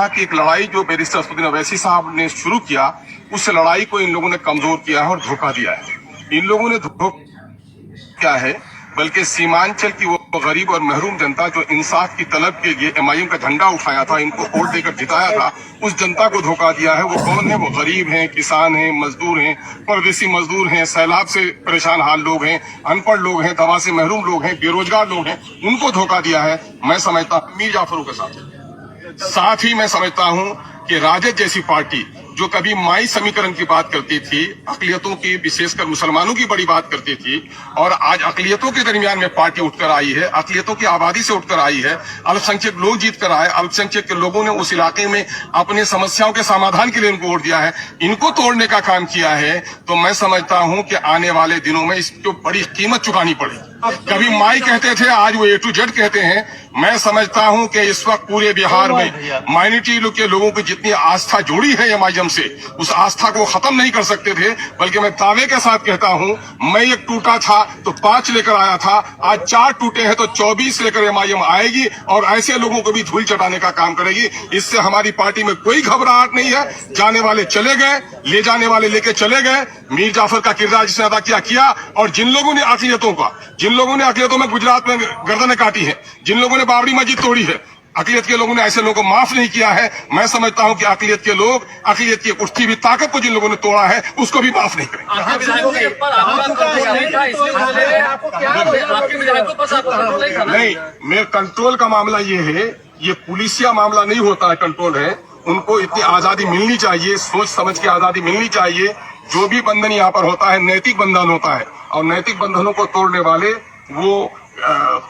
कि एक लड़ाई जो बैरिस्टर असदुद्दीन अवैसी साहब ने शुरू किया, उस लड़ाई को इन लोगों ने कमजोर किया है और धोखा दिया है। इन लोगों ने धोखा किया है, बल्कि सीमांचल की वो गरीब और महरूम जनता जो इंसाफ की तलब के लिए एमआईएम का झंडा उठाया था, इनको वोट देकर जिताया था, उस जनता को धोखा दिया है। वो कौन है? वो गरीब हैं, किसान हैं, मजदूर हैं, परदेसी मजदूर हैं, सैलाब से परेशान हाल लोग हैं, अनपढ़ लोग हैं, दवा से महरूम लोग हैं, बेरोजगार लोग हैं, उनको धोखा दिया है। मैं समझता हूं मीर जाफरों के साथ ही मैं समझता हूं कि राजद जैसी पार्टी जो कभी माई समीकरण की बात करती थी, अकलियतों की, विशेषकर मुसलमानों की बड़ी बात करती थी, और आज अकलियतों के दरमियान में पार्टी उठकर आई है, अकलियतों की आबादी से उठकर आई है, अल्पसंख्यक लोग जीत कर आए, अल्पसंख्यक के लोगों ने उस इलाके में अपनी समस्याओं के समाधान के लिए इनको वोट दिया है, इनको तोड़ने का काम किया है, तो मैं समझता हूं कि आने वाले दिनों में इसको बड़ी कीमत चुकानी पड़ेगी। कभी माई कहते थे, आज वो A to Z कहते हैं। मैं समझता हूं कि इस वक्त पूरे बिहार में माइनॉरिटी के लोगों की जितनी आस्था जुड़ी है एमआईएम से, उस आस्था को खत्म नहीं कर सकते थे। बल्कि मैं दावे के साथ कहता हूं, मैं एक टूटा था तो 5 लेकर आया था, आज 4 टूटे हैं तो 24 लेकर एमआईएम आएगी और ऐसे लोगों को भी धूल चटाने का काम करेगी। इससे हमारी पार्टी में कोई घबराहट नहीं है। जाने वाले चले गए, ले जाने वाले लेके चले गए। मीर जाफर का किरदार जिसने अदा किया, और जिन लोगों ने अकलियतों में गुजरात में गर्दनें काटी है, जिन लोगों ने बाबरी मस्जिद तोड़ी है, अकलियत के लोगों ने ऐसे लोगों को माफ नहीं किया है। मैं समझता हूं कि अकलियत के लोग, अकलियत की उठती हुई ताकत को जिन लोगों ने तोड़ा है, उसको भी माफ नहीं करेंगे। नहीं, मेरे कंट्रोल का मामला ये है, ये पुलिसिया मामला नहीं होता है, कंट्रोल है। उनको इतनी आजादी मिलनी चाहिए, सोच समझ के आजादी मिलनी चाहिए। जो भी बंधन यहाँ पर होता है नैतिक बंधन होता है, और नैतिक बंधनों को तोड़ने वाले वो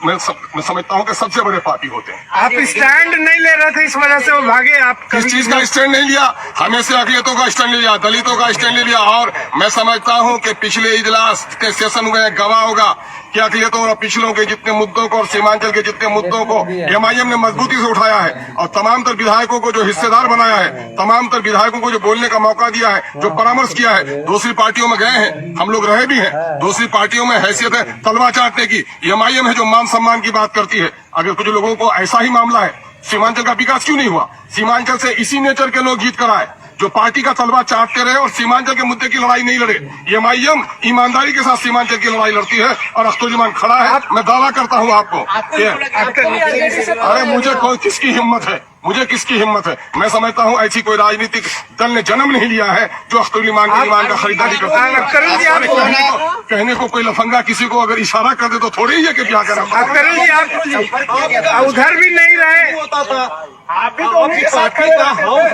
मैं समझता हूँ कि सबसे बड़े पापी होते हैं। आप स्टैंड नहीं ले रहे थे, इस वजह से वो भागे। आप किस चीज का स्टैंड नहीं लिया? हमें से अकलियतों का स्टैंड ले लिया, दलितों का स्टैंड ले लिया। और मैं समझता हूँ कि पिछले इजलास के सेशन हुए, गवाह होगा कि अकलियतों और पिछलों के जितने मुद्दों को और सीमांचल के जितने मुद्दों को एमआईएम ने मजबूती से उठाया है, और तमाम तर विधायकों को जो हिस्सेदार बनाया है, तमाम तर विधायकों को जो बोलने का मौका दिया है, जो परामर्श किया है। दूसरी पार्टियों में गए हैं, हम लोग रहे भी हैं, दूसरी पार्टियों में हैसियत है तलवार चाटने की। एमआईएम है जो मान सम्मान की बात करती है। अगर कुछ लोगों को ऐसा ही मामला है, सीमांचल का विकास क्यों नहीं हुआ? सीमांचल से इसी नेचर के लोग जीत कर आए जो पार्टी का तलवार चाटते रहे और सीमांचल के मुद्दे की लड़ाई नहीं लड़े। एमआईएम ईमानदारी के साथ सीमांचल की लड़ाई लड़ती है, और अख्तुज्जमान खड़ा है। मैं दावा करता हूं आपको, अरे मुझे किसकी हिम्मत है, मुझे किसकी हिम्मत है? मैं समझता हूं ऐसी कोई राजनीतिक दल ने जन्म नहीं लिया है जो अख्तुज्जमान के ईमान का खरीदारी करता है। कहने को कोई लफंगा किसी को अगर इशारा कर दे तो थोड़ी ही है कि क्या करें। आप उधर भी नहीं रहे, आप भी तो उनके साथ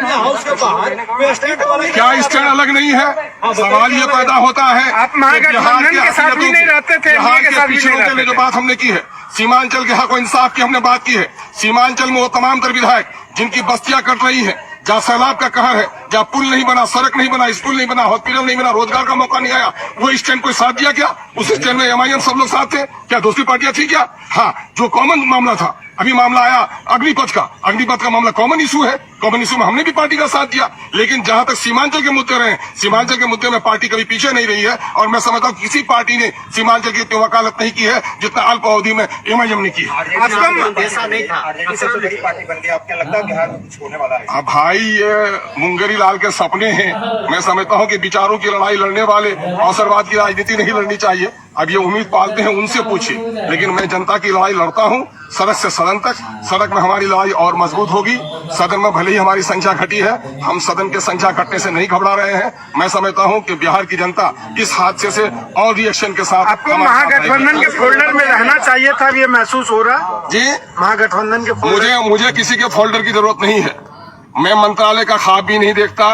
हाउस के बाहर। क्या स्टैंड अलग नहीं है? सवाल ये पैदा होता है, आप महागठबंधन के साथ भी नहीं रहते थे, बिहार के पिछड़ों के लिए जो बात हमने की है, सीमांचल के हक और इंसाफ की हमने बात की है। सीमांचल में वो तमाम तर विधायक जिनकी बस्तियां कट रही हैं, जहाँ सैलाब का कहर है, जहाँ पुल नहीं बना, सड़क नहीं बना, स्कूल नहीं बना, हॉस्पिटल नहीं बना, रोजगार का मौका नहीं आया, वो स्टैंड कोई साथ दिया क्या? उस स्टैंड में एमआईएम सब लोग साथ थे क्या? दूसरी पार्टियां थी क्या? हाँ, जो कॉमन मामला था, अभी मामला आया अग्निपथ का मामला कॉमन इशू है। कॉमन इशू में हमने भी पार्टी का साथ दिया। लेकिन जहां तक सीमांचल के मुद्दे रहे, सीमांचल के मुद्दे में पार्टी कभी पीछे नहीं रही है। और मैं समझता हूँ किसी पार्टी ने सीमांचल की इतनी वकालत नहीं की है जितना अल्प अवधि में एमआईएम ने की है। अब भाई ये मुंगेरी लाल के सपने हैं। मैं समझता हूँ कि विचारों की लड़ाई लड़ने वाले अवसरवाद की राजनीति नहीं लड़नी चाहिए। अब ये उम्मीद पालते हैं उनसे पूछिए, लेकिन मैं जनता की लड़ाई लड़ता हूँ सड़क से सदन तक। सड़क में हमारी लड़ाई और मजबूत होगी। सदन में भले ही हमारी संख्या घटी है, हम सदन की संख्या घटने से नहीं घबरा रहे हैं। मैं समझता हूं कि बिहार की जनता इस हादसे से और रिएक्शन के साथ। आपको महागठबंधन के फोल्डर में रहना चाहिए था, ये महसूस हो रहा जी? महागठबंधन के फोल्डर। मुझे किसी के फोल्डर की जरूरत नहीं है। मैं मंत्रालय का ख्वाब भी नहीं देखता,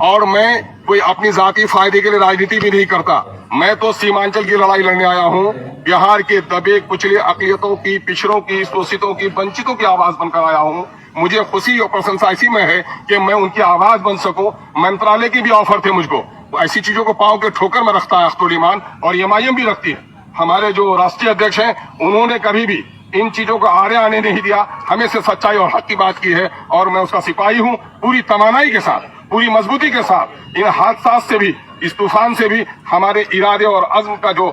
और मैं कोई अपनी जाती फायदे के लिए राजनीति भी नहीं करता। मैं तो सीमांचल की लड़ाई लड़ने आया हूँ। बिहार के दबे कुचले अकलियतों की, पिछड़ों की, शोषितों की, वंचितों की आवाज बनकर आया हूँ। मुझे खुशी और प्रशंसा इसी में है कि मैं उनकी आवाज बन सकूं। मंत्रालय की भी ऑफर थे मुझको। ऐसी चीजों को पांव के ठोकर में रखता है अख्तुज्जमान, और एमआईएम भी रखती है। हमारे जो राष्ट्रीय अध्यक्ष हैं, उन्होंने कभी भी इन चीजों को आड़े आने नहीं दिया, हमेशा सच्चाई और हक की बात की है। और मैं उसका सिपाही हूँ, पूरी तवानाई के साथ, पूरी मजबूती के साथ। इन हादसा से भी, इस तूफान से भी हमारे इरादे और अज़्म का जो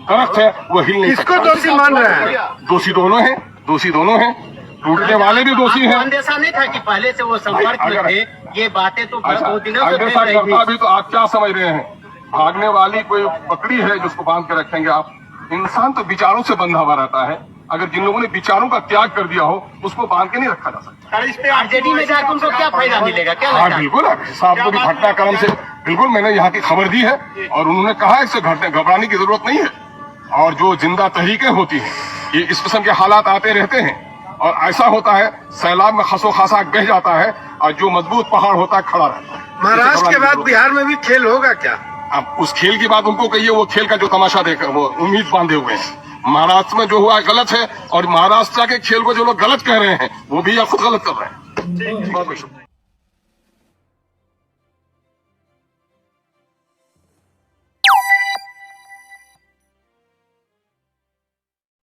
दरख्त है वो हिल नहीं सकता। किसको दोषी मान रहे हैं? दोषी दोनों हैं, दोषी दोनों हैं। टूटने वाले भी दोषी हैं। अंदेशा नहीं था कि पहले से वो संपर्क में थे, ये बातें तो बहुत दिनों से अंदेशा फैल रही करता थी। भी तो आप क्या समझ रहे हैं? भागने वाली कोई बकरी है जिसको बांध के रखेंगे आप? इंसान तो विचारों से बंधा हुआ रहता है। अगर जिन लोगों ने विचारों का त्याग कर दिया हो उसको बांध के नहीं रखा जा सकता। इस पे आरजेडी में जाकर उनको क्या फायदा मिलेगा, क्या हाँ लगता है? बिल्कुल, साहब को भी घटनाक्रम से बिल्कुल मैंने यहाँ की खबर दी है और उन्होंने कहा है इससे घबराने की जरूरत नहीं है। और जो जिंदा तहरीकें होती हैं ये इस किस्म के हालात आते रहते हैं और ऐसा होता है सैलाब में खसो खासा बह जाता है और जो मजबूत पहाड़ होता है खड़ा रहता है। महाराष्ट्र के बाद बिहार में भी खेल होगा क्या? अब उस खेल की बात उनको कहिए, वो खेल का जो तमाशा देख वो उम्मीद बांधे हुए हैं। महाराष्ट्र में जो हुआ गलत है और महाराष्ट्र के खेल को जो लोग गलत कह रहे हैं वो भी या खुद गलत कर रहे हैं। बहुत बहुत शुक्रिया।